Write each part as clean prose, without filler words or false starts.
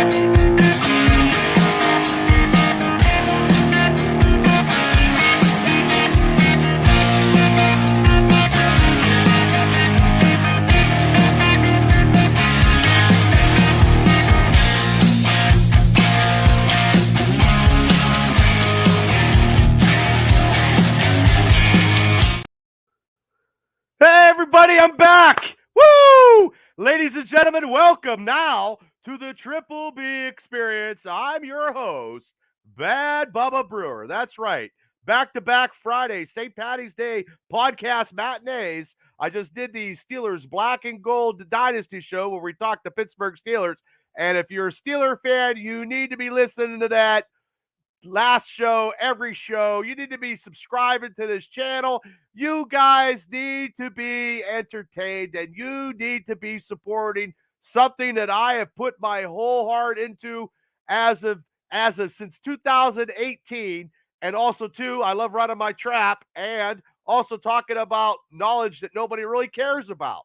Everybody, I'm back. Woo! Ladies and gentlemen, welcome now to the Triple B Experience. I'm your host, Bad Bubba Brewer. That's right. Back-to-back Friday, St. Patty's Day podcast matinees. I just did the Steelers Black and Gold Dynasty show where we talked the Pittsburgh Steelers. And if you're a Steeler fan, you need to be listening to that last show, every show. You need to be subscribing to this channel. You guys need to be entertained, and you need to be supporting something that I have put my whole heart into as of since 2018. And also too, I love running my trap and also talking about knowledge that nobody really cares about.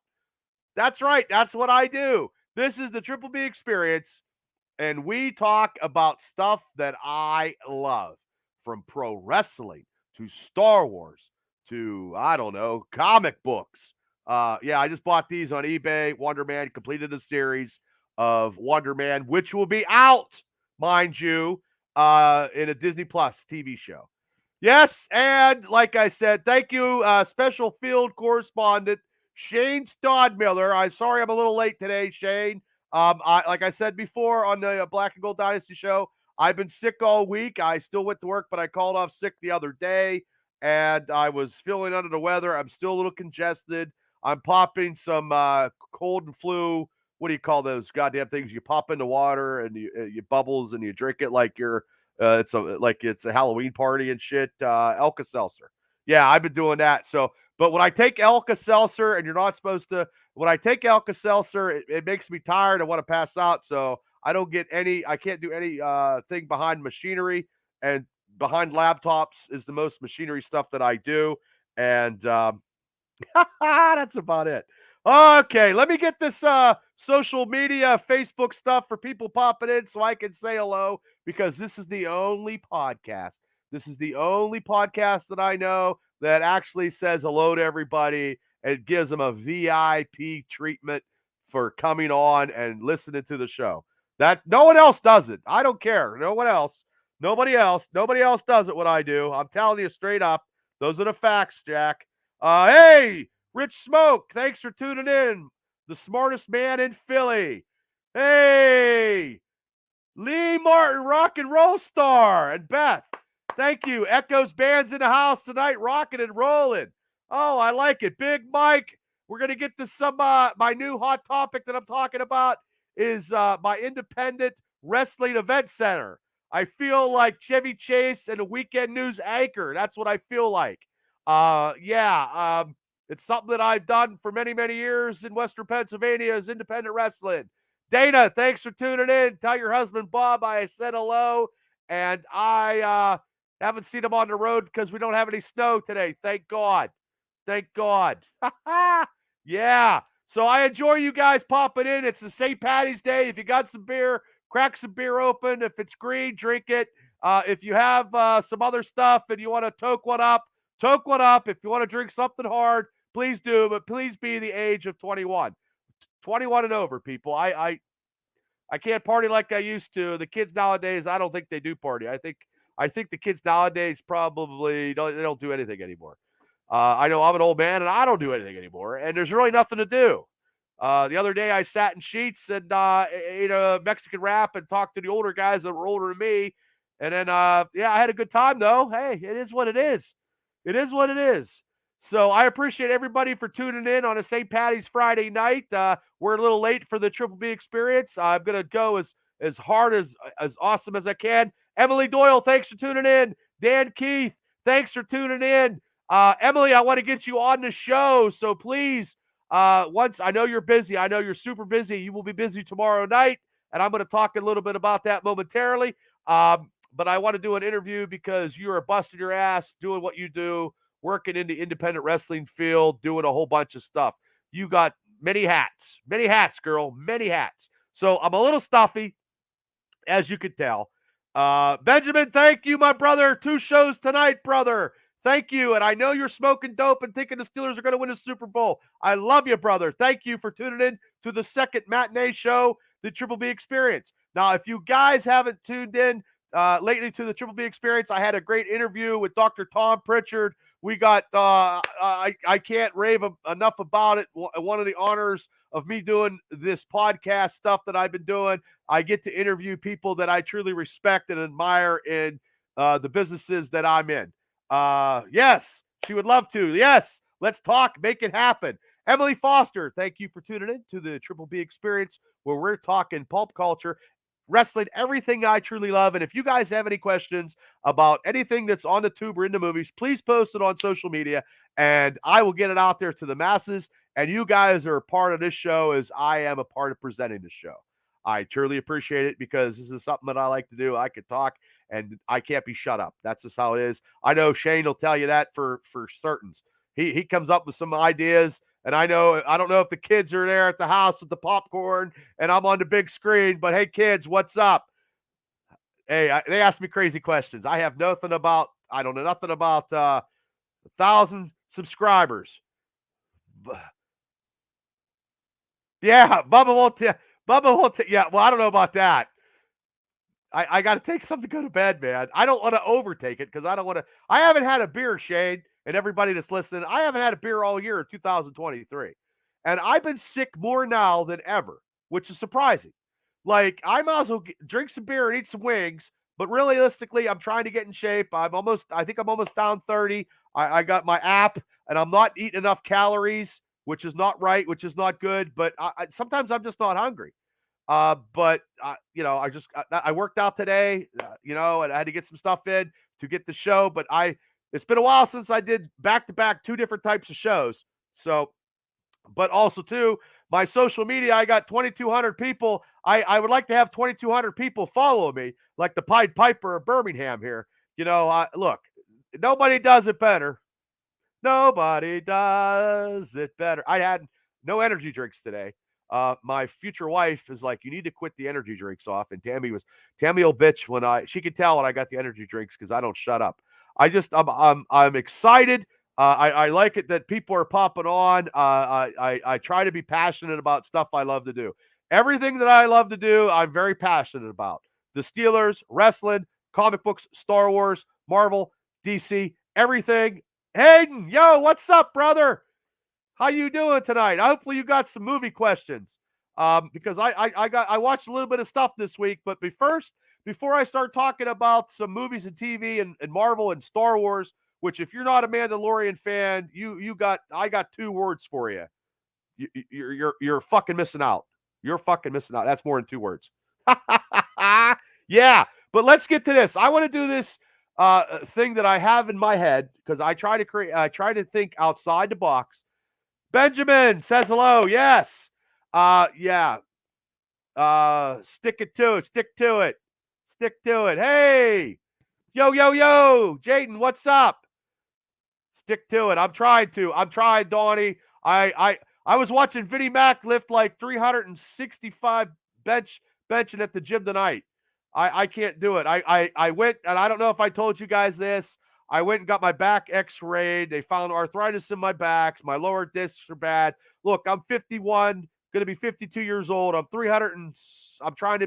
That's right. That's what I do. This is the Triple B Experience. And we talk about stuff that I love, from pro wrestling to Star Wars to, I don't know, comic books. I just bought these on eBay. Wonder Man completed a series of Wonder Man, which will be out, mind you, in a Disney Plus TV show. Yes, and like I said, thank you, special field correspondent Shane Stodmiller. I'm sorry I'm a little late today, Shane. Like I said before on the Black and Gold Dynasty show, I've been sick all week. I still went to work, but I called off sick the other day, and I was feeling under the weather. I'm still a little congested. I'm popping some cold and flu. What do you call those goddamn things? You pop into water and you bubbles and you drink it like you're it's a Halloween party and shit. Alka-Seltzer. Yeah, I've been doing that. So, but when I take Alka-Seltzer, and you're not supposed to. When I take Alka-Seltzer, it makes me tired. I want to pass out, so I can't do any thing behind machinery, and behind laptops is the most machinery stuff that I do, and that's about it. Okay, let me get this social media, Facebook stuff for people popping in so I can say hello, because this is the only podcast. This is the only podcast that I know that actually says hello to everybody. It gives them a VIP treatment for coming on and listening to the show. That no one else does it. I don't care. No one else. Nobody else does it what I do. I'm telling you straight up. Those are the facts, Jack. Hey, Rich Smoke, thanks for tuning in. The smartest man in Philly. Hey, Lee Martin, rock and roll star. And Beth, thank you. Echoes Band's in the house tonight, rocking and rolling. Oh, I like it. Big Mike, we're going to get to some, my new hot topic that I'm talking about is my independent wrestling event center. I feel like Chevy Chase and a weekend news anchor. That's what I feel like. It's something that I've done for many, many years in Western Pennsylvania is independent wrestling. Dana, thanks for tuning in. Tell your husband, Bob, I said hello. And I haven't seen him on the road because we don't have any snow today. Thank God. Thank God. Yeah. So I enjoy you guys popping in. It's the St. Patty's Day. If you got some beer, crack some beer open. If it's green, drink it. If you have some other stuff and you want to toke one up. If you want to drink something hard, please do. But please be the age of 21. 21 and over, people. I can't party like I used to. The kids nowadays, I don't think they do party. I think the kids nowadays probably don't do anything anymore. I know I'm an old man and I don't do anything anymore, and there's really nothing to do. The other day I sat in Sheets and ate a Mexican wrap and talked to the older guys that were older than me. And then, I had a good time though. Hey, it is what it is. It is what it is. So I appreciate everybody for tuning in on a St. Patty's Friday night. We're a little late for the Triple B Experience. I'm going to go as hard as awesome as I can. Emily Doyle, thanks for tuning in. Dan Keith, thanks for tuning in. Emily, I want to get you on the show. So please, once I know you're busy, I know you're super busy. You will be busy tomorrow night. And I'm going to talk a little bit about that momentarily. But I want to do an interview because you are busting your ass doing what you do, working in the independent wrestling field, doing a whole bunch of stuff. You got many hats, girl, many hats. So I'm a little stuffy. as you could tell. Benjamin, thank you, my brother. 2 shows tonight, brother. Thank you. And I know you're smoking dope and thinking the Steelers are going to win a Super Bowl. I love you, brother. Thank you for tuning in to the second matinee show, the Triple B Experience. Now, if you guys haven't tuned in lately to the Triple B Experience, I had a great interview with Dr. Tom Pritchard. We got, I can't rave enough about it. One of the honors of me doing this podcast stuff that I've been doing, I get to interview people that I truly respect and admire in the businesses that I'm in. Yes, she would love to. Yes, let's talk, make it happen. Emily Foster, thank you for tuning in to the Triple B Experience, where we're talking pulp culture, wrestling, everything I truly love. And if you guys have any questions about anything that's on the tube or in the movies, please post it on social media, and I will get it out there to the masses. And you guys are a part of this show as I am a part of presenting this show. I truly appreciate it because this is something that I like to do. I could talk and I can't be shut up. That's just how it is. I know Shane will tell you that for certain. He comes up with some ideas, and I don't know if the kids are there at the house with the popcorn and I'm on the big screen, but hey, kids, what's up? Hey, they ask me crazy questions. I have nothing about, I don't know nothing about 1,000 subscribers. Yeah, Bubba won't. Yeah, well, I don't know about that. I got to take something to go to bed, man. I don't want to overtake it because I don't want to. I haven't had a beer, Shane, and everybody that's listening. I haven't had a beer all year of 2023, and I've been sick more now than ever, which is surprising. Like, I might as well drink some beer and eat some wings, but realistically, I'm trying to get in shape. I think I'm almost down 30. I got my app, and I'm not eating enough calories, which is not right, which is not good. But sometimes I'm just not hungry. But I worked out today, and I had to get some stuff in to get the show. But it's been a while since I did back-to-back 2 different types of shows. So, but also too, my social media, I got 2,200 people. I would like to have 2,200 people follow me, like the Pied Piper of Birmingham here. Look, nobody does it better. Nobody does it better. I had no energy drinks today. My future wife is like, you need to quit the energy drinks off. And Tammy will bitch when she could tell when I got the energy drinks because I don't shut up. I'm excited. I like it that people are popping on. I try to be passionate about stuff I love to do. Everything that I love to do, I'm very passionate about. The Steelers, wrestling, comic books, Star Wars, Marvel, DC, everything. Hayden, yo, what's up, brother? How you doing tonight? Hopefully you got some movie questions. Because I watched a little bit of stuff this week, but before I start talking about some movies and TV and Marvel and Star Wars, which if you're not a Mandalorian fan, I got 2 words for you. You're fucking missing out. You're fucking missing out. That's more than 2 words. Yeah, but let's get to this. I want to do this thing that I have in my head because I try to think outside the box. Benjamin says hello. Yes. Yeah. Stick to it. Hey. Yo. Jayden, what's up? Stick to it. I'm trying, Donnie. I was watching Vinnie Mac lift like 365 benching at the gym tonight. I can't do it. I went, and I don't know if I told you guys this. I went and got my back x-rayed. They found arthritis in my back. My lower discs are bad. Look, I'm 51, going to be 52 years old. I'm trying to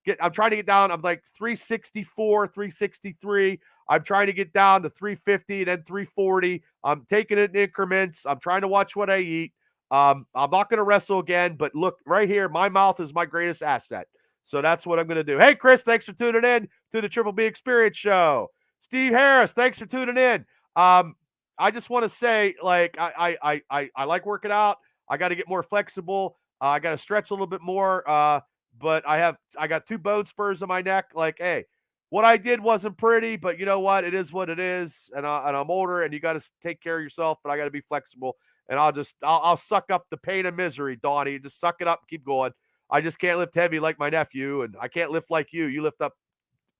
get down. I'm like 364, 363. I'm trying to get down to 350 and then 340. I'm taking it in increments. I'm trying to watch what I eat. I'm not going to wrestle again, but look right here. My mouth is my greatest asset. So that's what I'm going to do. Hey, Chris, thanks for tuning in to the Triple B Experience Show. Steve Harris, thanks for tuning in. I just want to say, like, I like working out. I got to get more flexible. I got to stretch a little bit more. But I got 2 bone spurs in my neck. Like, hey, what I did wasn't pretty, but you know what? It is what it is. And I'm older, and you got to take care of yourself. But I got to be flexible. And I'll suck up the pain and misery, Donnie. Just suck it up, keep going. I just can't lift heavy like my nephew, and I can't lift like you. You lift up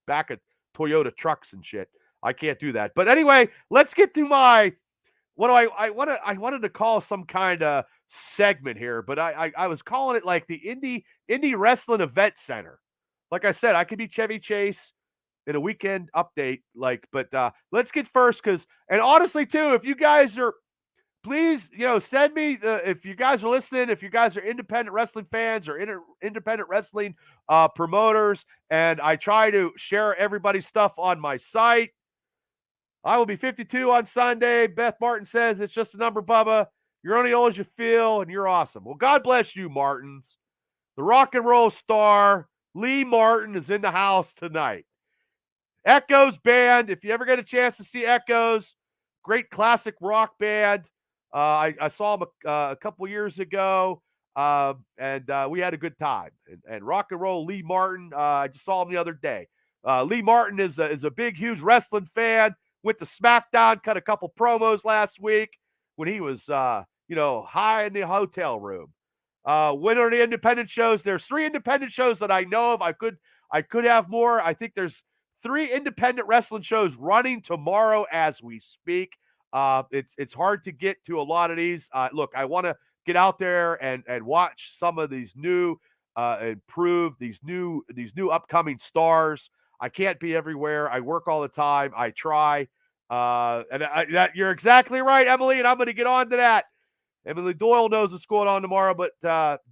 back at Toyota trucks and shit. I can't do that. But anyway, let's get to I wanted to call some kind of segment here, but I was calling it like the Indy Wrestling Event Center. like I said, I could be Chevy Chase in a weekend update. But let's get first and honestly too, if you guys are, please, send me if you guys are listening, if you guys are independent wrestling fans or independent wrestling promoters, and I try to share everybody's stuff on my site. I will be 52 on Sunday. Beth Martin says it's just a number, Bubba. You're only old as you feel, and you're awesome. Well, God bless you, Martins. The rock and roll star, Lee Martin, is in the house tonight. Echoes band. If you ever get a chance to see Echoes, great classic rock band. I saw them a couple years ago, and we had a good time. And rock and roll Lee Martin, I just saw him the other day. Lee Martin is a big, huge wrestling fan. Went to SmackDown, cut a couple promos last week when he was, high in the hotel room. When are the independent shows? There's 3 independent shows that I know of. I could have more. I think there's 3 independent wrestling shows running tomorrow as we speak. It's hard to get to a lot of these. Look, I want to get out there and watch some of these new improve these new upcoming stars. I can't be everywhere. I work all the time. I try. That you're exactly right, Emily, and I'm going to get on to that. Emily Doyle knows what's going on tomorrow, but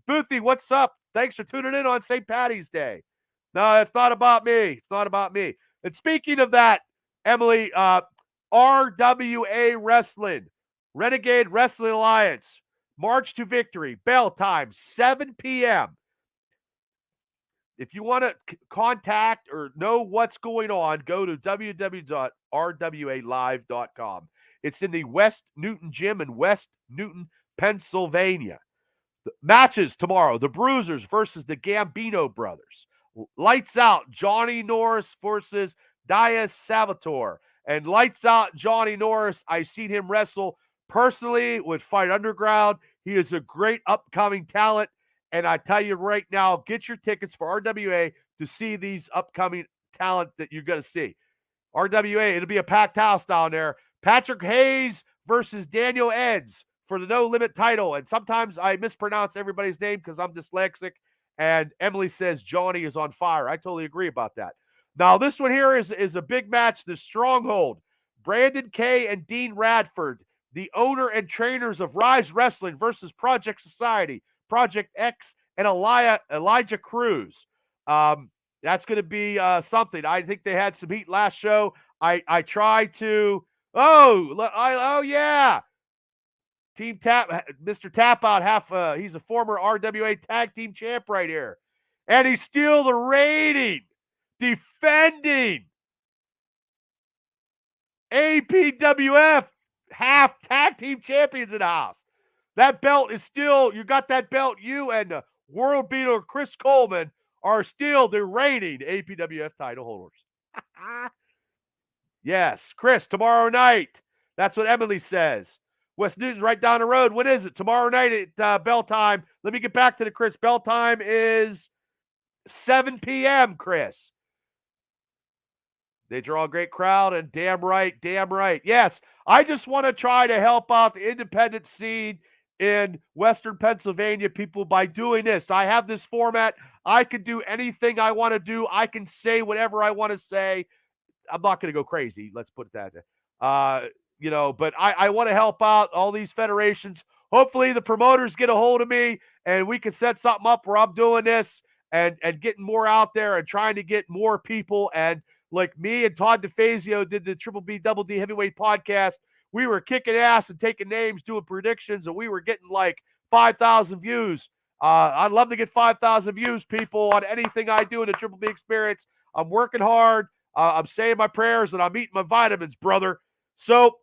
Boothie, what's up? Thanks for tuning in on St. Patty's Day. No, it's not about me. It's not about me. And speaking of that, Emily, RWA Wrestling, Renegade Wrestling Alliance, March to Victory, bell time, 7 p.m. If you want to contact or know what's going on, go to www.rwalive.com. It's in the West Newton Gym in West Newton, Pennsylvania. The matches tomorrow, the Bruisers versus the Gambino brothers. Lights out, Johnny Norris versus Diaz Salvatore. And lights out, Johnny Norris. I've seen him wrestle personally with Fight Underground. He is a great upcoming talent. And I tell you right now, get your tickets for RWA to see these upcoming talent that you're going to see. RWA, it'll be a packed house down there. Patrick Hayes versus Daniel Eds for the No Limit title. And sometimes I mispronounce everybody's name because I'm dyslexic. And Emily says Johnny is on fire. I totally agree about that. Now, this one here is a big match. The Stronghold. Brandon Kay and Dean Radford, the owner and trainers of Rise Wrestling versus Project Society, Project X, and Elijah Cruz. That's going to be something. I think they had some heat last show. I tried to. Oh yeah. Team Tap, Mr. Tap Out, he's a former RWA tag team champ right here. And he's still the reigning, defending APWF half tag team champions in the house. That belt is still, you got that belt, you and world beater Chris Coleman are still the reigning APWF title holders. Yes, Chris, tomorrow night. That's what Emily says. West Newton's right down the road. When is it? Tomorrow night at bell time. Let me get back to the Chris. Bell time is 7 p.m., Chris. They draw a great crowd, and damn right. Yes, I just want to try to help out the independent scene in Western Pennsylvania, people, by doing this. I have this format. I can do anything I want to do. I can say whatever I want to say. I'm not going to go crazy. Let's put it that way. But I want to help out all these federations. Hopefully the promoters get a hold of me and we can set something up where I'm doing this and getting more out there and trying to get more people. And like me and Todd DeFazio did the Triple B Double D Heavyweight podcast. We were kicking ass and taking names, doing predictions, and we were getting like 5,000 views. I'd love to get 5,000 views, people, on anything I do in the Triple B experience. I'm working hard. I'm saying my prayers and I'm eating my vitamins, brother. So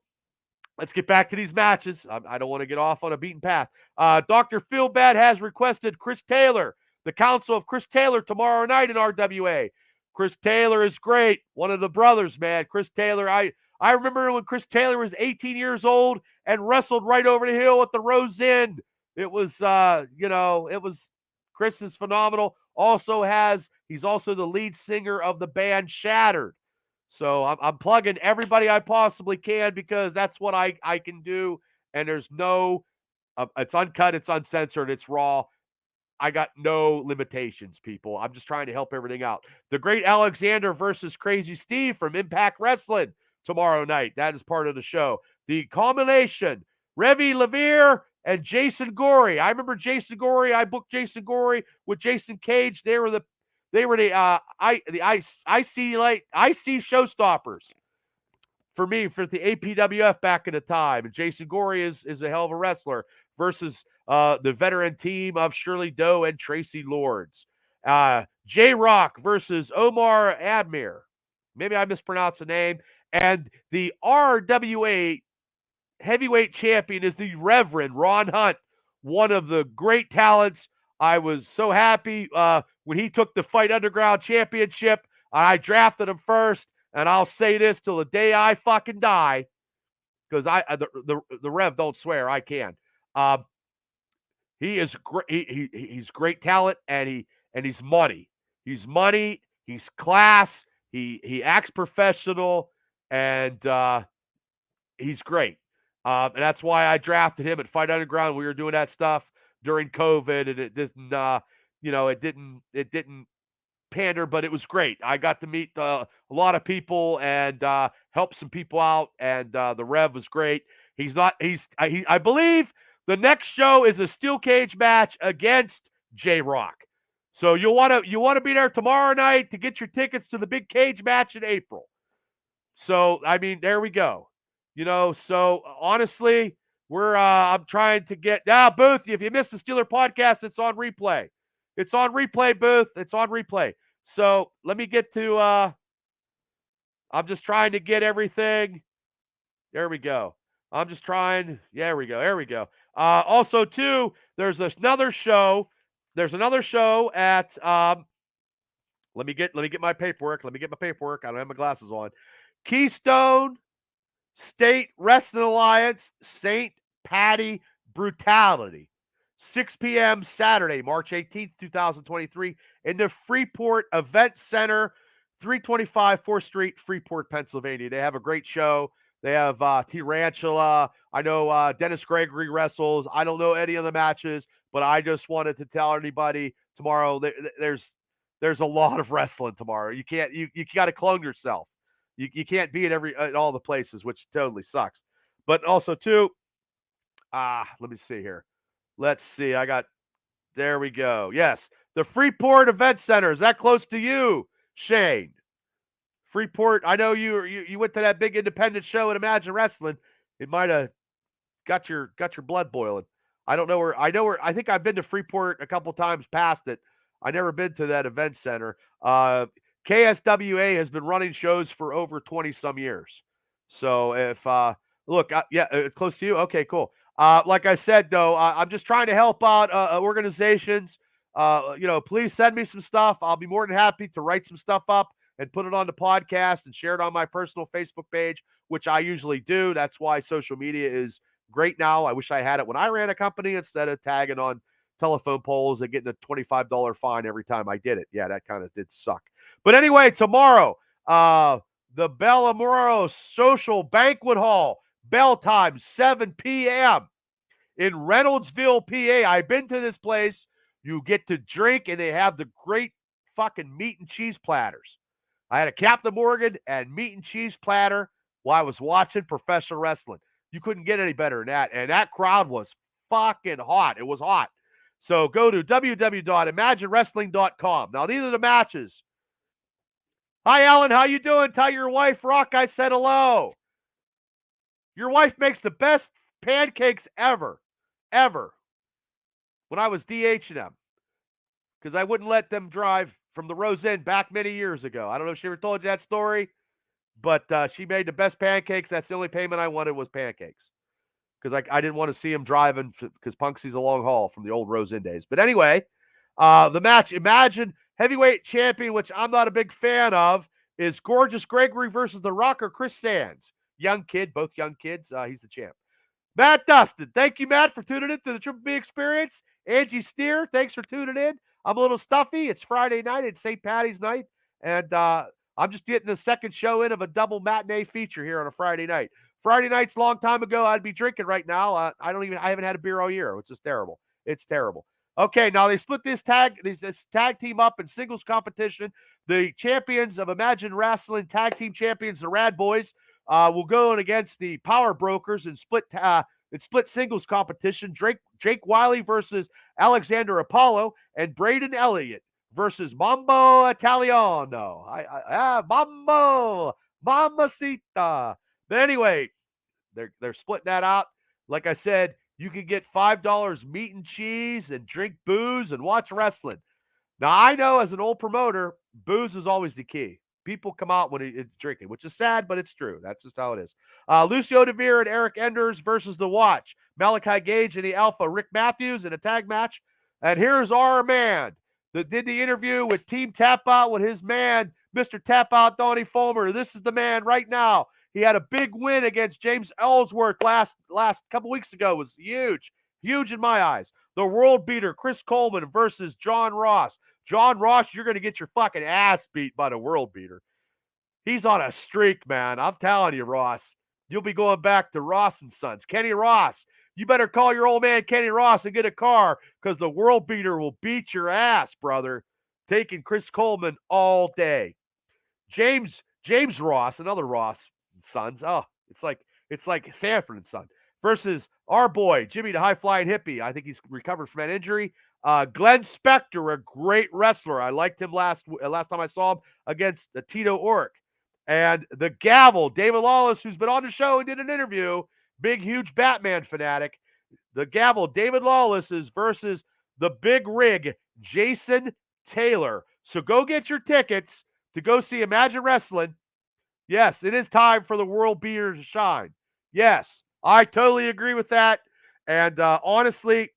let's get back to these matches. I don't want to get off on a beaten path. Dr. Philbad has requested Chris Taylor, the Council of Chris Taylor, tomorrow night in RWA. Chris Taylor is great. One of the brothers, man. Chris Taylor, I remember when Chris Taylor was 18 years old and wrestled right over the hill at the Rose Inn. It was, Chris is phenomenal. He's also the lead singer of the band Shattered. So I'm plugging everybody I possibly can because that's what I can do. And there's no, it's uncut, it's uncensored, it's raw. no limitations, people. I'm just trying to help everything out. The Great Alexander versus Crazy Steve from Impact Wrestling tomorrow night. That is part of the show. The culmination, Revy Levere and Jason Gorey. I remember Jason Gorey. I booked Jason Gorey with Jason Cage. They were the IC showstoppers for me for the APWF back in the time. And Jason Gorey is a hell of a wrestler versus the veteran team of Shirley Doe and Tracy Lords. J-Rock versus Omar Admir. Maybe I mispronounced the name. And the RWA heavyweight champion is the Reverend Ron Hunt, one of the great talents. I was so happy when he took the Fight Underground Championship. I drafted him first, and I'll say this till the day I fucking die, because the Rev don't swear. I can. He is great. He's great talent, and he's money. He's money. He's class. He acts professional, and he's great. And that's why I drafted him at Fight Underground. We were doing that stuff during COVID, and it didn't, it didn't pander, but it was great. I got to meet a lot of people and help some people out, and the Rev was great. I believe the next show is a steel cage match against J-Rock. So you want to be there tomorrow night to get your tickets to the big cage match in April. So, I mean, there we go. So honestly, I'm trying to get Booth. If you missed the Steeler podcast, it's on replay. It's on replay, Booth. It's on replay. So let me get to I'm just trying to get everything. There we go. I'm just trying. Yeah, there we go. There we go. Also, too, there's another show. There's another show at let me get my paperwork. Let me get my paperwork. I don't have my glasses on. Keystone State Wrestling Alliance, St. Patty Brutality. 6 p.m. Saturday, March 18th, 2023, in the Freeport Event Center, 325 4th Street, Freeport, Pennsylvania. They have a great show. They have Tarantula. I know Dennis Gregory wrestles. I don't know any of the matches, but I just wanted to tell anybody tomorrow there's a lot of wrestling tomorrow. You got to clone yourself. You can't be at all the places, which totally sucks. But also, too, let me see here. Let's see. There we go. Yes, the Freeport Event Center. Is that close to you, Shane? Freeport. I know you went to that big independent show at Imagine Wrestling. It might have got your blood boiling. I don't know where. I think I've been to Freeport a couple times past it. I never been to that event center. KSWA has been running shows for over 20 some years. So if it's close to you. Okay, cool. Like I said, though, I'm just trying to help out organizations. Please send me some stuff. I'll be more than happy to write some stuff up and put it on the podcast and share it on my personal Facebook page, which I usually do. That's why social media is great now. I wish I had it when I ran a company instead of tagging on telephone poles and getting a $25 fine every time I did it. Yeah, that kind of did suck. But anyway, tomorrow, the Bellamoro Social Banquet Hall, bell time, 7 p.m. in Reynoldsville, PA. I've been to this place. You get to drink, and they have the great fucking meat and cheese platters. I had a Captain Morgan and meat and cheese platter while I was watching professional wrestling. You couldn't get any better than that. And that crowd was fucking hot. It was hot. So go to www.imaginewrestling.com. Now, these are the matches. Hi, Alan. How you doing? Tell your wife, Rock, I said hello. Your wife makes the best pancakes ever. When I was DHing them. Because I wouldn't let them drive from the Rose Inn back many years ago. I don't know if she ever told you that story, but she made the best pancakes. That's the only payment I wanted was pancakes. Because I didn't want to see him driving because Punksy's a long haul from the old Rose Inn days. But anyway, the match, Imagine Heavyweight Champion, which I'm not a big fan of, is Gorgeous Gregory versus the Rocker Chris Sands. Young kid, both young kids. He's the champ. Matt Dustin. Thank you, Matt, for tuning in to the Triple B Experience. Angie Steer, thanks for tuning in. I'm a little stuffy. It's Friday night. It's St. Patty's night. And I'm just getting the second show in of a double matinee feature here on a Friday night. Friday night's a long time ago. I'd be drinking right now. I haven't had a beer all year. It's just terrible. It's terrible. Okay, now they split this tag team up in singles competition. The champions of Imagine Wrestling tag team champions, the Rad Boys, will go in against the Power Brokers in split singles competition. Jake Wiley versus Alexander Apollo, and Braden Elliott versus Mambo Italiano. Mambo Mamacita. But anyway, they're splitting that out. Like I said, you can get $5 meat and cheese and drink booze and watch wrestling. Now, I know as an old promoter, booze is always the key. People come out when it's drinking, which is sad, but it's true. That's just how it is. Lucio DeVere and Eric Enders versus The Watch. Malachi Gage and the Alpha, Rick Matthews in a tag match. And here's our man that did the interview with Team Tap Out with his man, Mr. Tap Out, Donnie Fulmer. This is the man right now. He had a big win against James Ellsworth last couple weeks ago. It was huge in my eyes. The world beater, Chris Coleman versus John Ross. John Ross, you're going to get your fucking ass beat by the world beater. He's on a streak, man. I'm telling you, Ross. You'll be going back to Ross and Sons. Kenny Ross, you better call your old man Kenny Ross and get a car because the world beater will beat your ass, brother. Taking Chris Coleman all day. James Ross, another Ross and Sons. Oh, it's like Sanford and Son versus our boy Jimmy the High Flying Hippie. I think he's recovered from that injury. Glenn Spector, a great wrestler. I liked him last time I saw him against Tito Ork. And the Gavel, David Lawless, who's been on the show and did an interview, big, huge Batman fanatic. The Gavel, David Lawless is versus the Big Rig, Jason Taylor. So go get your tickets to go see Imagine Wrestling. Yes, it is time for the world beater to shine. Yes, I totally agree with that. And honestly,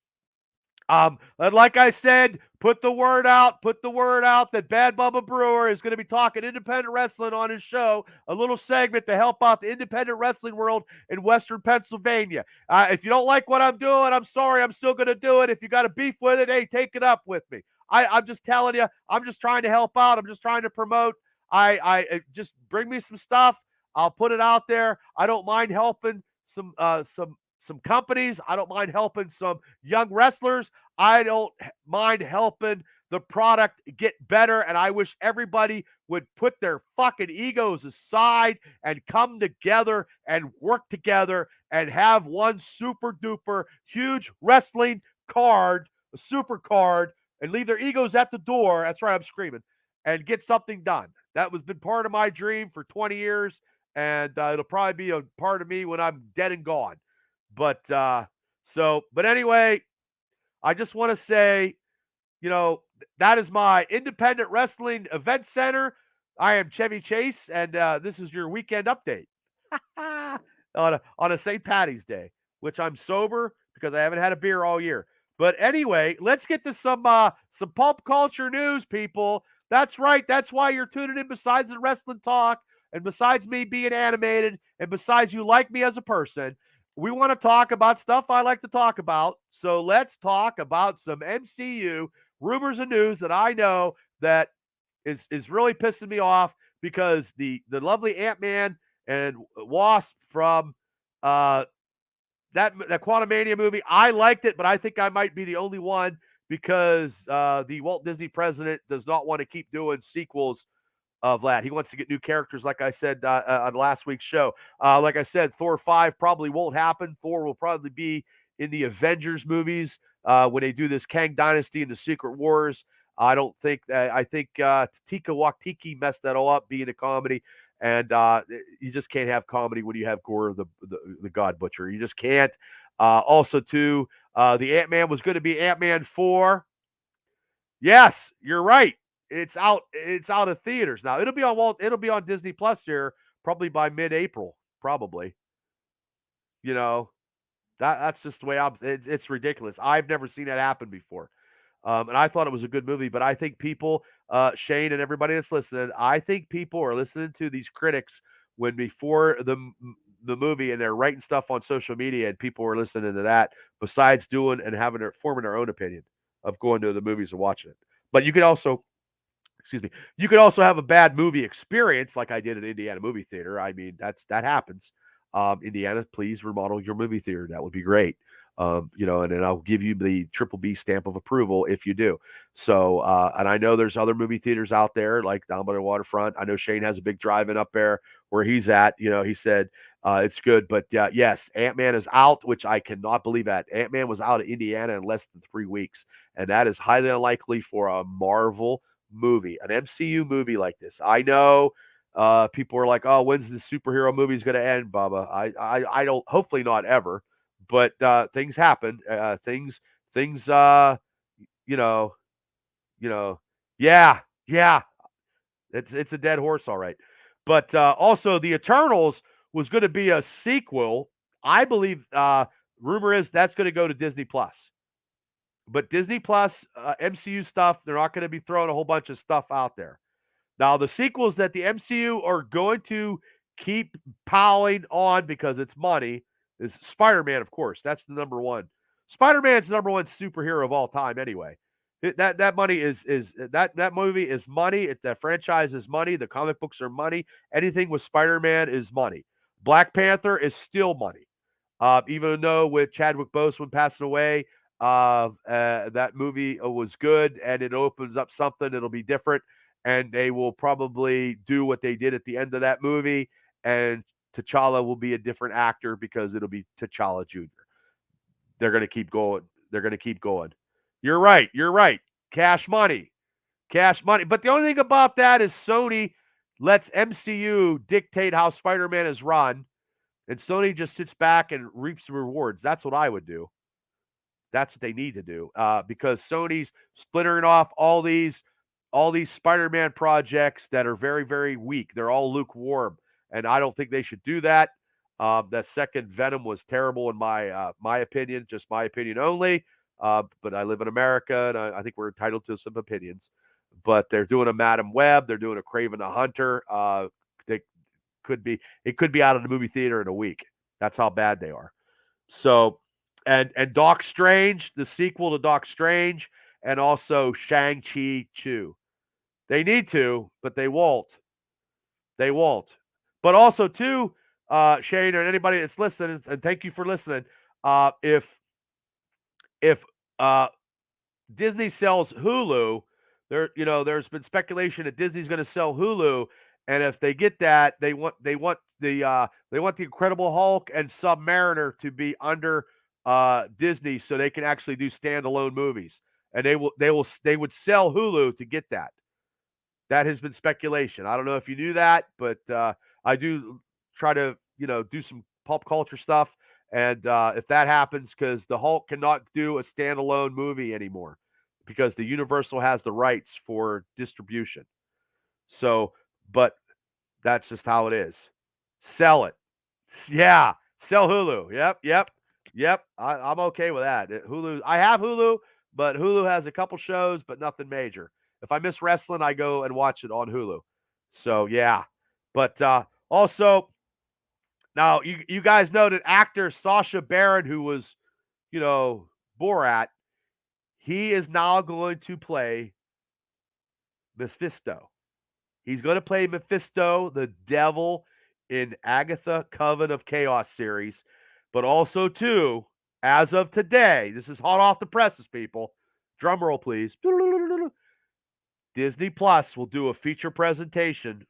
like I said, put the word out that Bad Bubba Brewer is going to be talking independent wrestling on his show, a little segment to help out the independent wrestling world in Western Pennsylvania. If you don't like what I'm doing, I'm sorry, I'm still going to do it. If you got a beef with it, hey, take it up with me. I'm just telling you, I'm just trying to help out. I'm just trying to promote. I just bring me some stuff. I'll put it out there. I don't mind helping some companies. I don't mind helping some young wrestlers. I don't mind helping the product get better. And I wish everybody would put their fucking egos aside and come together and work together and have one super duper huge wrestling card, a super card, and leave their egos at the door. That's right, I'm screaming, and get something done. That was been part of my dream for 20 years, and it'll probably be a part of me when I'm dead and gone. But anyway, I just want to say, that is my independent wrestling event center. I am Chevy Chase, and this is your weekend update on a St. Patty's Day, which I'm sober because I haven't had a beer all year. But anyway, let's get to some pulp culture news, people. That's right. That's why you're tuning in. Besides the wrestling talk, and besides me being animated, and besides you like me as a person, we want to talk about stuff I like to talk about. So let's talk about some MCU rumors and news that I know that is really pissing me off because the lovely Ant-Man and Wasp from that Quantumania movie, I liked it, but I think I might be the only one because the Walt Disney president does not want to keep doing sequels of that. He wants to get new characters, like I said on last week's show. Like I said, Thor 5 probably won't happen. Thor will probably be in the Avengers movies when they do this Kang Dynasty and the Secret Wars. I don't think that. I think Taika Waititi messed that all up, being a comedy. And you just can't have comedy when you have Gore the God Butcher. You just can't. Also, too, the Ant-Man was going to be Ant-Man 4. Yes, you're right. It's out of theaters now. It'll be on Disney Plus here probably by mid-April, probably. That's just the way it's ridiculous. I've never seen that happen before. And I thought it was a good movie, but I think people, Shane and everybody that's listening, I think people are listening to these critics when before the movie, and they're writing stuff on social media, and people are listening to that besides doing and forming their own opinion of going to the movies and watching it. But you could also have a bad movie experience like I did at Indiana Movie Theater. I mean, that happens. Indiana, please remodel your movie theater. That would be great. And then I'll give you the triple B stamp of approval if you do. So, and I know there's other movie theaters out there like down by the waterfront. I know Shane has a big drive-in up there where he's at. He said it's good, but yes, Ant-Man is out, which I cannot believe that. Ant-Man was out of Indiana in less than 3 weeks, and that is highly unlikely for a Marvel movie, an MCU movie like this. I know people are like, "Oh, when's the superhero movie going to end, Bubba?" I don't. Hopefully not ever, but things happen. Things. You know. You know. Yeah. Yeah. It's a dead horse, all right. But also, the Eternals was going to be a sequel. I believe. Rumor is that's going to go to Disney Plus. But Disney Plus, MCU stuff, they're not going to be throwing a whole bunch of stuff out there. Now, the sequels that the MCU are going to keep piling on because it's money is Spider-Man, of course. That's the number one. Spider-Man's number one superhero of all time, anyway. That money is that movie is money. That franchise is money. The comic books are money. Anything with Spider-Man is money. Black Panther is still money. Even though with Chadwick Boseman passing away, that movie was good and it opens up something. It'll be different, and they will probably do what they did at the end of that movie. And T'Challa will be a different actor because it'll be T'Challa Jr. They're going to keep going. They're going to keep going. You're right. You're right. Cash money. Cash money. But the only thing about that is Sony lets MCU dictate how Spider-Man is run, and Sony just sits back and reaps the rewards. That's what I would do. That's what they need to do because Sony's splintering off all these Spider-Man projects that are very, very weak. They're all lukewarm, and I don't think they should do that. That second Venom was terrible in my opinion, just my opinion only. But I live in America, and I think we're entitled to some opinions. But they're doing a Madam Web, they're doing a Craven the Hunter. It could be out of the movie theater in a week. That's how bad they are. So, and Doc Strange, the sequel to Doc Strange, and also Shang-Chi 2. They need to, but they won't. They won't. But also, too, Shane, or anybody that's listening, and thank you for listening. If Disney sells Hulu, there's been speculation that Disney's going to sell Hulu, and if they get that, they want the Incredible Hulk and Submariner to be under Disney, so they can actually do standalone movies, and they would sell Hulu to get that. That has been speculation. I don't know if you knew that, but I do try to do some pop culture stuff. And if that happens, because the Hulk cannot do a standalone movie anymore because the Universal has the rights for distribution. So, but that's just how it is. Sell it. Yeah. Sell Hulu. Yep. I'm okay with that. Hulu. I have Hulu, but Hulu has a couple shows, but nothing major. If I miss wrestling, I go and watch it on Hulu. So, yeah. But also, now, you guys know that actor Sacha Baron, who was, Borat, he is now going to play Mephisto. He's going to play Mephisto, the devil, in Agatha Coven of Chaos series. But also, too, as of today, this is hot off the presses, people. Drum roll, please. Disney Plus will do a feature presentation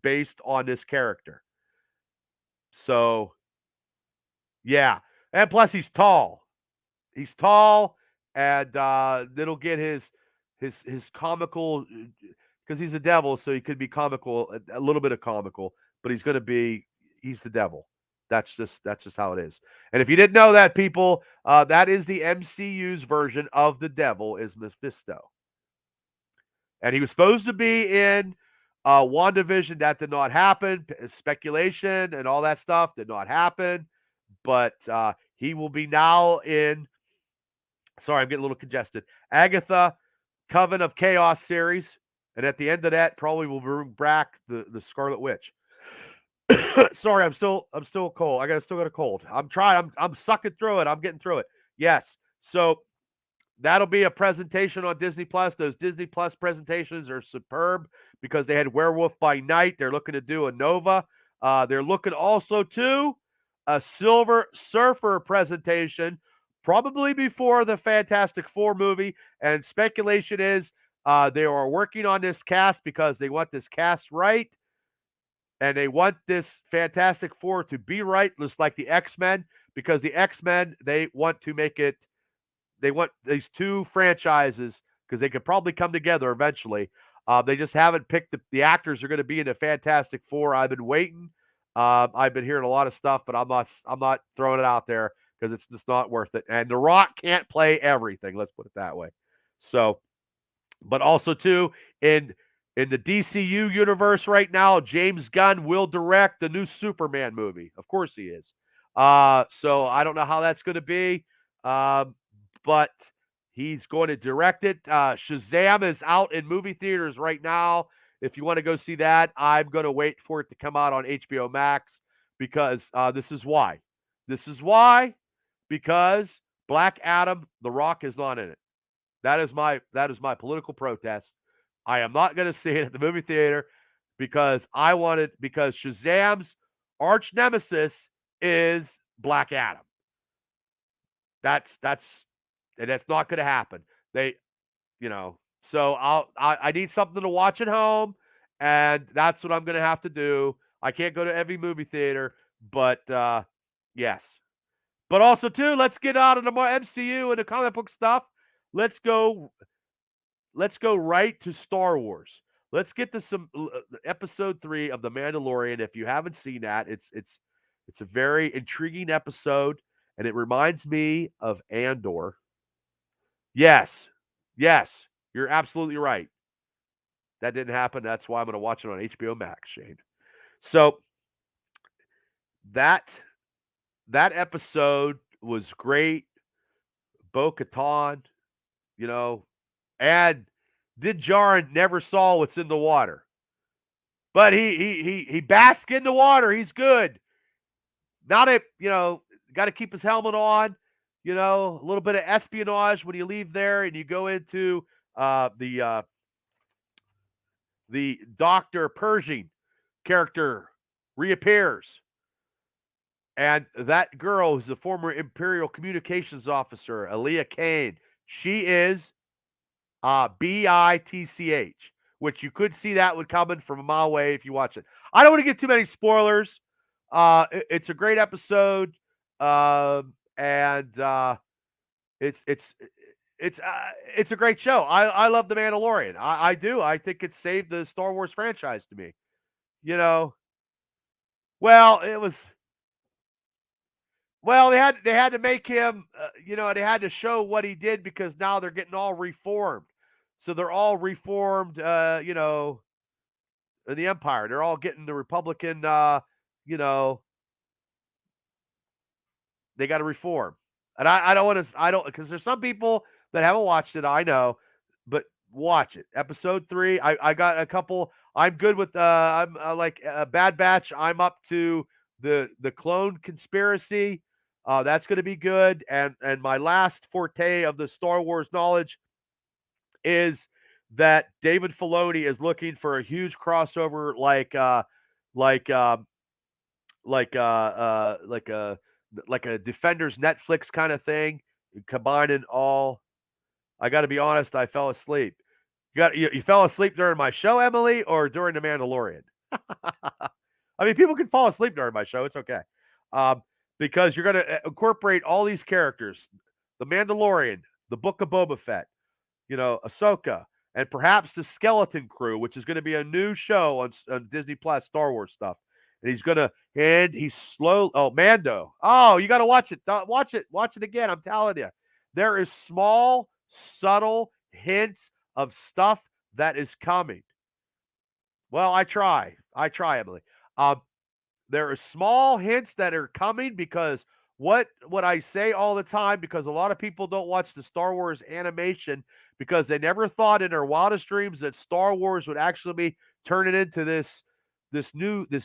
based on this character. So, yeah. And plus, he's tall. He's tall, and it'll get his comical, because he's a devil, so he could be comical, a little bit of comical, but he's the devil. That's just how it is. And if you didn't know that, people, that is the MCU's version of the devil is Mephisto. And he was supposed to be in WandaVision. That did not happen. Speculation and all that stuff did not happen. But he will be now in, sorry, I'm getting a little congested, Agatha Coven of Chaos series. And at the end of that, probably will bring back the Scarlet Witch. Sorry, I'm still cold. Still got a cold. I'm sucking through it. I'm getting through it. Yes. So that'll be a presentation on Disney Plus. Those Disney Plus presentations are superb because they had Werewolf by Night. They're looking to do a Nova. They're looking also to a Silver Surfer presentation, probably before the Fantastic Four movie. And speculation is they are working on this cast because they want this cast right. And they want this Fantastic Four to be right, just like the X-Men, because the X-Men, they want to make it, they want these two franchises because they could probably come together eventually. They just haven't picked the actors are going to be in the Fantastic Four. I've been waiting. I've been hearing a lot of stuff, but I'm not throwing it out there because it's just not worth it. And The Rock can't play everything. Let's put it that way. So, but also too in the DCU universe right now, James Gunn will direct the new Superman movie. Of course he is. So I don't know how that's going to be, but he's going to direct it. Shazam is out in movie theaters right now. If you want to go see that, I'm going to wait for it to come out on HBO Max because this is why. This is why because Black Adam, The Rock is not in it. That is my political protest. I am not going to see it at the movie theater because Shazam's arch nemesis is Black Adam. That's not going to happen. So I need something to watch at home, and that's what I'm going to have to do. I can't go to every movie theater, but yes. But also too, let's get out of the more MCU and the comic book stuff. Let's go right to Star Wars. Let's get to some episode 3 of The Mandalorian. If you haven't seen that, it's a very intriguing episode, and it reminds me of Andor. Yes, yes, you're absolutely right. That didn't happen. That's why I'm going to watch it on HBO Max, Shane. So that episode was great. Bo-Katan, and Din Djarin never saw what's in the water. But he basked in the water. He's good. Now they, got to keep his helmet on. A little bit of espionage when you leave there and you go into the Dr. Pershing character reappears. And that girl who's the former Imperial Communications Officer, Aaliyah Kane, she is Bitch, which you could see that would coming from a mile away if you watch it. I don't want to get too many spoilers. It's a great episode, and it's a great show. I love The Mandalorian. I do. I think it saved the Star Wars franchise to me. Well, it was. Well, they had to make him, they had to show what he did because now they're getting all reformed. So they're all reformed, in the Empire. They're all getting the Republican, they got to reform. And I don't want to, because there's some people that haven't watched it. I know, but watch it. Episode 3. I got a couple. I'm good with, I'm like Bad Batch. I'm up to the clone conspiracy. That's going to be good. And my last forte of the Star Wars knowledge is that David Filoni is looking for a huge crossover, like a Defenders Netflix kind of thing, combining all. I got to be honest, I fell asleep. You fell asleep during my show, Emily, or during The Mandalorian? I mean, people can fall asleep during my show. It's okay. Because you're going to incorporate all these characters, The Mandalorian, The Book of Boba Fett, Ahsoka, and perhaps the Skeleton Crew, which is going to be a new show on Disney Plus, Star Wars stuff. And he's slow. Oh, Mando. Oh, you got to watch it. Watch it again. I'm telling you, there is small, subtle hints of stuff that is coming. Well, I try, Emily. There are small hints that are coming because what I say all the time, because a lot of people don't watch the Star Wars animation because they never thought in their wildest dreams that Star Wars would actually be turning into this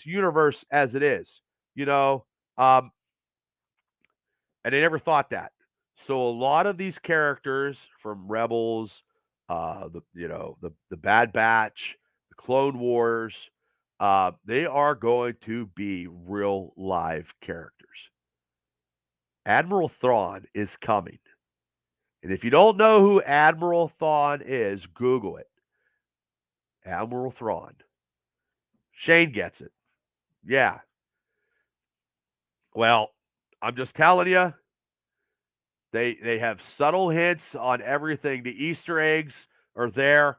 universe as it is, and they never thought that. So a lot of these characters from Rebels, the Bad Batch, the Clone Wars, they are going to be real live characters. Admiral Thrawn is coming. And if you don't know who Admiral Thrawn is, Google it. Admiral Thrawn. Shane gets it. Yeah. Well, I'm just telling you, they have subtle hints on everything. The Easter eggs are there.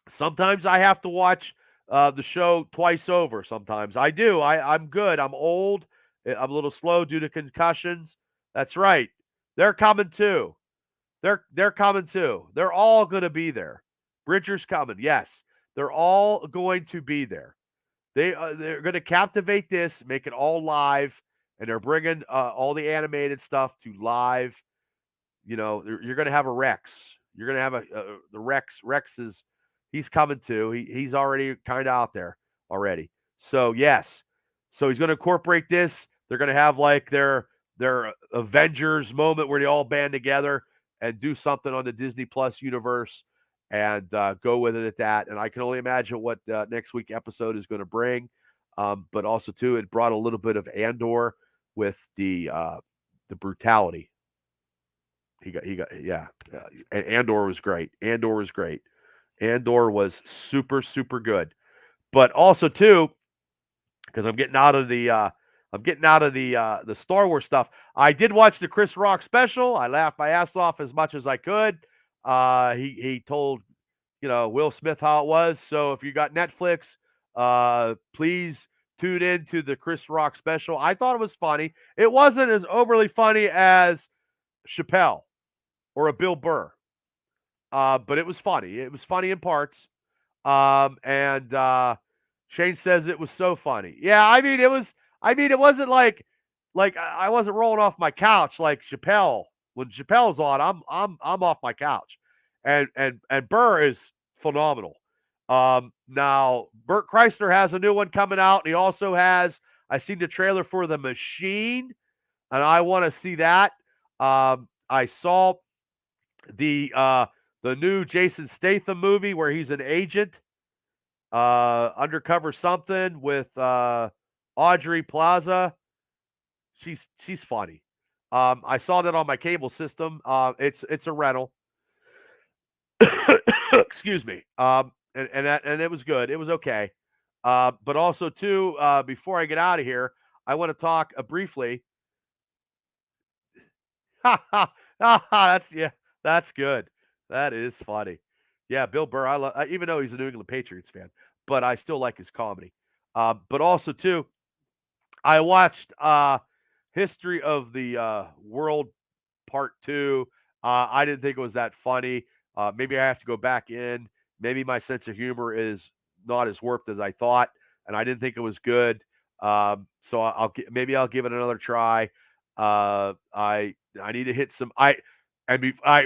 Sometimes I have to watch the show twice over. Sometimes I do. I'm good. I'm old. I'm a little slow due to concussions. That's right. They're coming too. They're coming too. They're all going to be there. Bridger's coming. Yes, they're all going to be there. They're going to captivate this, make it all live, and they're bringing all the animated stuff to live. You know, you're going to have a Rex. You're going to have the Rex. Rex is he's coming too. He's already kind of out there already. So yes, so he's going to incorporate this. They're going to have like their Avengers moment where they all band together and do something on the Disney Plus universe and go with it at that. And I can only imagine what next week episode is going to bring. But also too, it brought a little bit of Andor with the brutality. He got yeah. And Andor was great. Andor was great. Andor was super good. But also too, because I'm getting out of the Star Wars stuff. I did watch the Chris Rock special. I laughed my ass off as much as I could. He told Will Smith how it was. So if you got Netflix, please tune in to the Chris Rock special. I thought it was funny. It wasn't as overly funny as Chappelle or a Bill Burr. But it was funny. It was funny in parts. And Shane says it was so funny. Yeah, I mean it was. I mean it wasn't like I wasn't rolling off my couch like Chappelle. When Chappelle's on, I'm off my couch, and Burr is phenomenal. Now Burt Kreischer has a new one coming out, and he also has. I seen the trailer for The Machine, and I want to see that. I saw the new Jason Statham movie where he's an agent, undercover something with Audrey Plaza. She's funny. I saw that on my cable system. It's a rental. Excuse me. And it was good. It was okay. But also too, before I get out of here, I want to talk briefly. That's yeah, that's good. That is funny. Yeah, Bill Burr. I love, even though he's a New England Patriots fan, but I still like his comedy. But also too, I watched History of the World Part 2. I didn't think it was that funny. Maybe I have to go back in. Maybe my sense of humor is not as warped as I thought, and I didn't think it was good. So maybe I'll give it another try. I need to hit some. I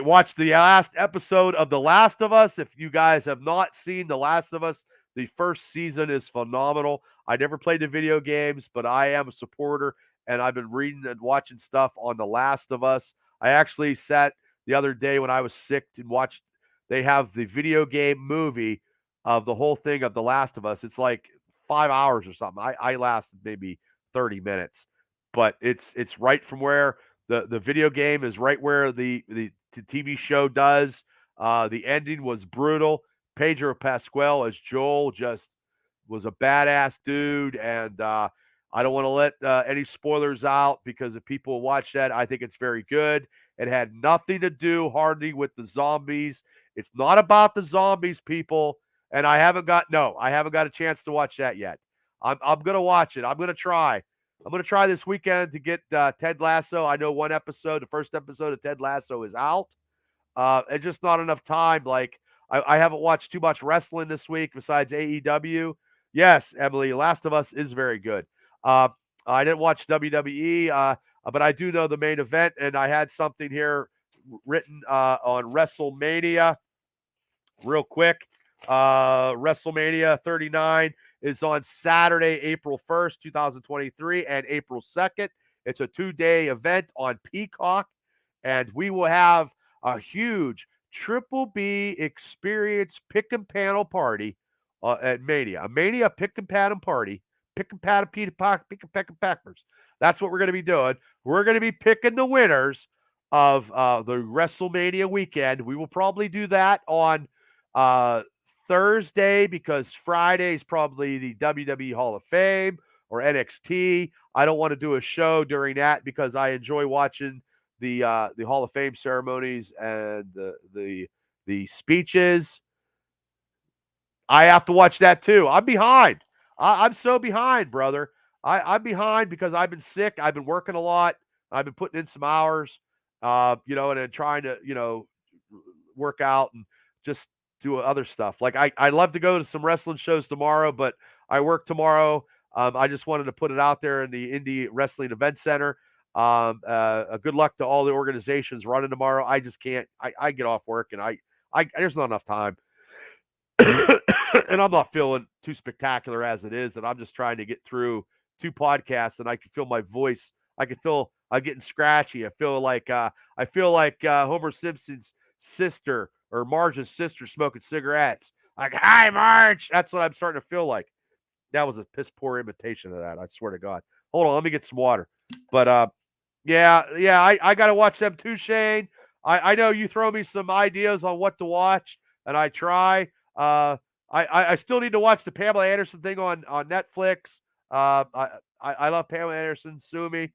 watched the last episode of The Last of Us. If you guys have not seen The Last of Us, the first season is phenomenal. I never played the video games, but I am a supporter, and I've been reading and watching stuff on The Last of Us. I actually sat the other day when I was sick and watched. They have the video game movie of the whole thing of The Last of Us. It's like 5 hours or something. I lasted maybe 30 minutes, but it's right from where the video game is right where the TV show does. The ending was brutal. Pedro Pascal as Joel just was a badass dude, and I don't want to let any spoilers out because if people watch that, I think it's very good. It had nothing to do hardly with the zombies. It's not about the zombies, people. And I haven't got a chance to watch that yet. I'm gonna watch it. I'm gonna try. I'm gonna try this weekend to get Ted Lasso. I know the first episode of Ted Lasso is out. And just not enough time. Like I haven't watched too much wrestling this week besides AEW. Yes, Emily, Last of Us is very good. I didn't watch WWE, but I do know the main event, and I had something here written on WrestleMania real quick. WrestleMania 39 is on Saturday, April 1st, 2023, and April 2nd. It's a 2-day event on Peacock, and we will have a huge Triple B experience pick and panel party at Mania. A Mania pick and panel party. Pick and panel pick and peckers. That's what we're going to be doing. We're going to be picking the winners of the WrestleMania weekend. We will probably do that on Thursday because Friday is probably the WWE Hall of Fame or NXT. I don't want to do a show during that because I enjoy watching the Hall of Fame ceremonies and the speeches. I have to watch that too. I'm behind. I'm so behind, brother. I'm behind because I've been sick. I've been working a lot. I've been putting in some hours, and then trying to, work out and just do other stuff. Like I love to go to some wrestling shows tomorrow, but I work tomorrow. I just wanted to put it out there in the Indy Wrestling Event Center. Good luck to all the organizations running tomorrow. I just can't. I get off work and I there's not enough time. And I'm not feeling too spectacular as it is, and I'm just trying to get through 2 podcasts, and I can feel my voice. I can feel I'm getting scratchy. I feel like Homer Simpson's sister or Marge's sister smoking cigarettes. Like, hi, Marge. That's what I'm starting to feel like. That was a piss poor imitation of that. I swear to God. Hold on, let me get some water. But yeah, I got to watch them too, Shane. I know you throw me some ideas on what to watch, and I try. I still need to watch the Pamela Anderson thing on Netflix. I love Pamela Anderson. Sue me.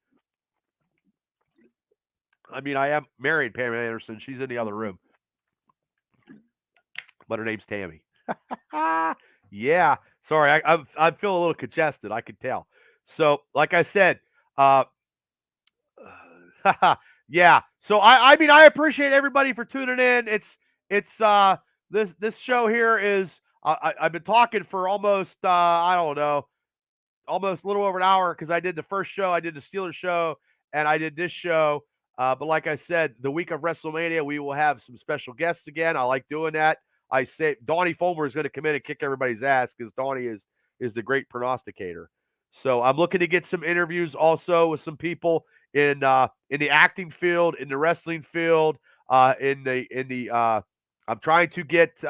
I mean, I am married Pamela Anderson. She's in the other room, but her name's Tammy. Yeah. Sorry, I feel a little congested. I can tell. So, like I said, yeah. So I mean I appreciate everybody for tuning in. It's this show here is I've been talking for almost I don't know, almost a little over an hour because I did the first show, I did the Steelers show, and I did this show. But like I said, the week of WrestleMania, we will have some special guests again. I like doing that. I say Donnie Fulmer is going to come in and kick everybody's ass because Donnie is the great prognosticator. So I'm looking to get some interviews also with some people in the acting field, in the wrestling field, I'm trying to get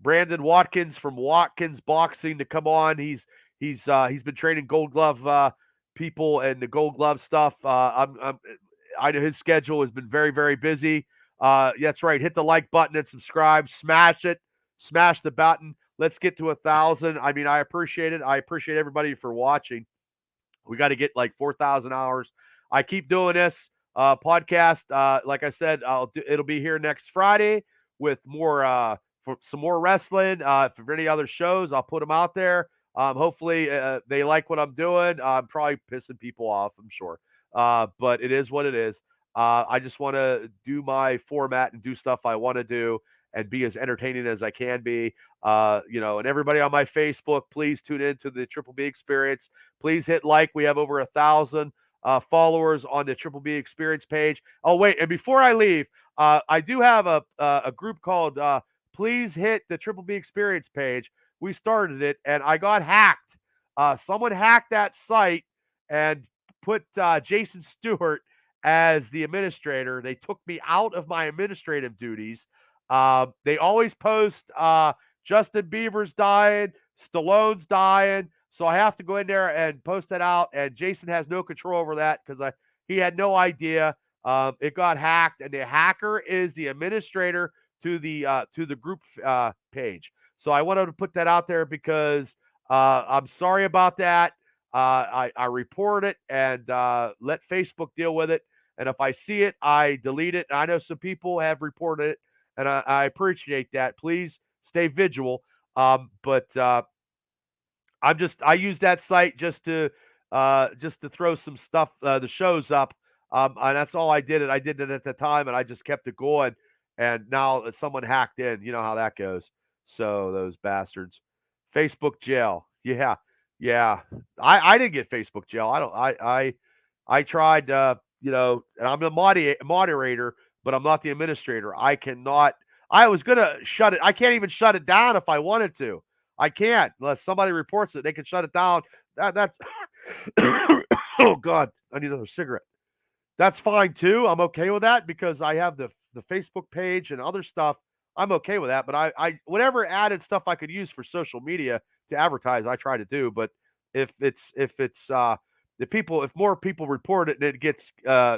Brandon Watkins from Watkins Boxing to come on. He's been training Gold Glove people and the Gold Glove stuff. I know his schedule has been very, very busy. That's right. Hit the like button and subscribe. Smash it. Smash the button. Let's get to 1,000. I mean, I appreciate it. I appreciate everybody for watching. We got to get like 4,000 hours. I keep doing this podcast. Like I said, it'll be here next Friday with more for some more wrestling. For any other shows, I'll put them out there. Hopefully they like what I'm doing. I'm probably pissing people off, I'm sure. But it is what it is. I just want to do my format and do stuff I want to do and be as entertaining as I can be. And everybody on my Facebook, please tune in to the Triple B Experience. Please hit like. We have over 1,000 followers on the Triple B Experience page. Oh, wait. And before I leave, I do have a group called Please Hit the Triple B Experience page. We started it, and I got hacked. Someone hacked that site and put Jason Stewart as the administrator. They took me out of my administrative duties. They always post Justin Bieber's dying, Stallone's dying. So I have to go in there and post that out. And Jason has no control over that because he had no idea. It got hacked, and the hacker is the administrator to the group page. So I wanted to put that out there because I'm sorry about that. I report it and let Facebook deal with it. And if I see it, I delete it. And I know some people have reported it, and I appreciate that. Please stay vigilant. But I use that site just to throw some stuff, the shows up. And that's all I did. I did it at the time, and I just kept it going. And now someone hacked in. You know how that goes. So those bastards. Facebook jail. Yeah. Yeah. I didn't get Facebook jail. I tried, and I'm the moderator, but I'm not the administrator. I was going to shut it. I can't even shut it down if I wanted to. I can't unless somebody reports it. They can shut it down. That's oh God, I need another cigarette. That's fine too. I'm okay with that because I have the Facebook page and other stuff. I'm okay with that. But I whatever added stuff I could use for social media to advertise, I try to do. But if it's if more people report it and it gets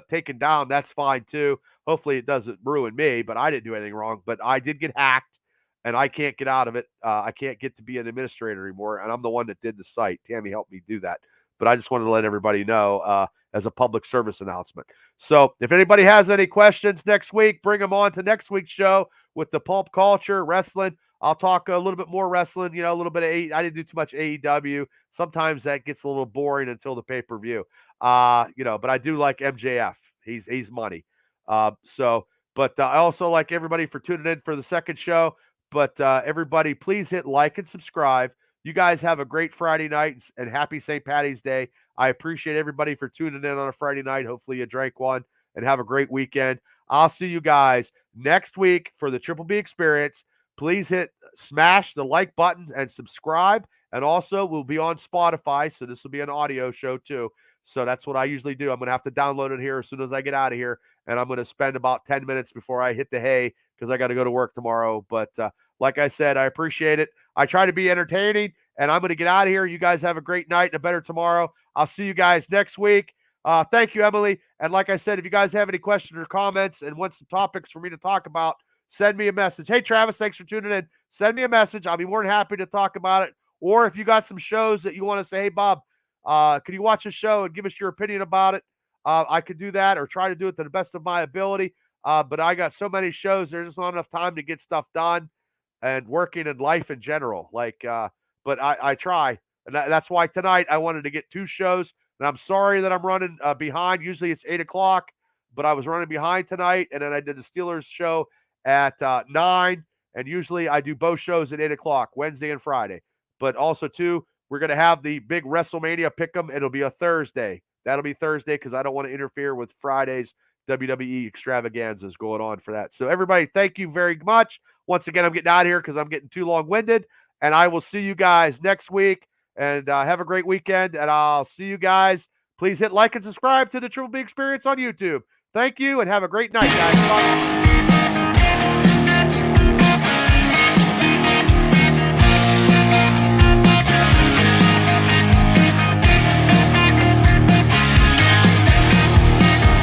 taken down, that's fine too. Hopefully it doesn't ruin me, but I didn't do anything wrong. But I did get hacked and I can't get out of it. I can't get to be an administrator anymore. And I'm the one that did the site. Tammy helped me do that. But I just wanted to let everybody know as a public service announcement. So if anybody has any questions next week, bring them on to next week's show with the pulp culture, wrestling. I'll talk a little bit more wrestling, a little bit of I didn't do too much AEW. Sometimes that gets a little boring until the pay-per-view. But I do like MJF. He's money. But I also like everybody for tuning in for the second show. But everybody, please hit like and subscribe. You guys have a great Friday night and happy St. Patty's Day. I appreciate everybody for tuning in on a Friday night. Hopefully you drank one and have a great weekend. I'll see you guys next week for the Triple B Experience. Please smash the like button and subscribe. And also, we'll be on Spotify, so this will be an audio show too. So that's what I usually do. I'm going to have to download it here as soon as I get out of here. And I'm going to spend about 10 minutes before I hit the hay because I got to go to work tomorrow. But like I said, I appreciate it. I try to be entertaining, and I'm going to get out of here. You guys have a great night and a better tomorrow. I'll see you guys next week. Thank you, Emily. And like I said, if you guys have any questions or comments and want some topics for me to talk about, send me a message. Hey, Travis, thanks for tuning in. Send me a message. I'll be more than happy to talk about it. Or if you got some shows that you want to say, hey, Bob, could you watch a show and give us your opinion about it? I could do that or try to do it to the best of my ability. But I got so many shows, there's just not enough time to get stuff done and working in life in general. But I try. And that's why tonight I wanted to get 2 shows. And I'm sorry that I'm running behind. Usually it's 8 o'clock, but I was running behind tonight. And then I did the Steelers show at 9. And usually I do both shows at 8 o'clock, Wednesday and Friday. But also, too, we're going to have the big WrestleMania pick'em. It'll be a Thursday. That'll be Thursday because I don't want to interfere with Friday's WWE extravaganzas going on for that. So, everybody, thank you very much. Once again, I'm getting out of here because I'm getting too long-winded. And I will see you guys next week. And have a great weekend. And I'll see you guys. Please hit like and subscribe to the Triple B Experience on YouTube. Thank you and have a great night, guys. Bye.